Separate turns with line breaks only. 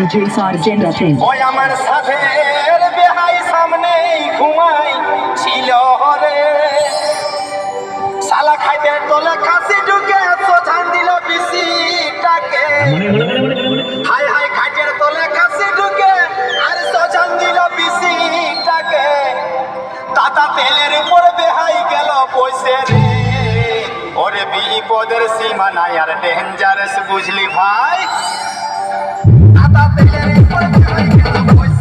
DJ Sergeant Ratin.
ওই আমার সাথের বেহাই সামনেই ঘুমাই ছিল রে শালা খাইতে তোলে কাশি ঢুকে সোঝান দিল বিসিটাকে হাই হাই খাইতে তোলে কাশি ঢুকে আর সোঝান দিল বিসিটাকে দাদা তেলের উপর বেহাই গেল বসে রে ওরে বিপদের সীমা নাই আর ডেঞ্জারাস বুঝলি ভাই দাদা তেলের উপর বেহাই গেল বসে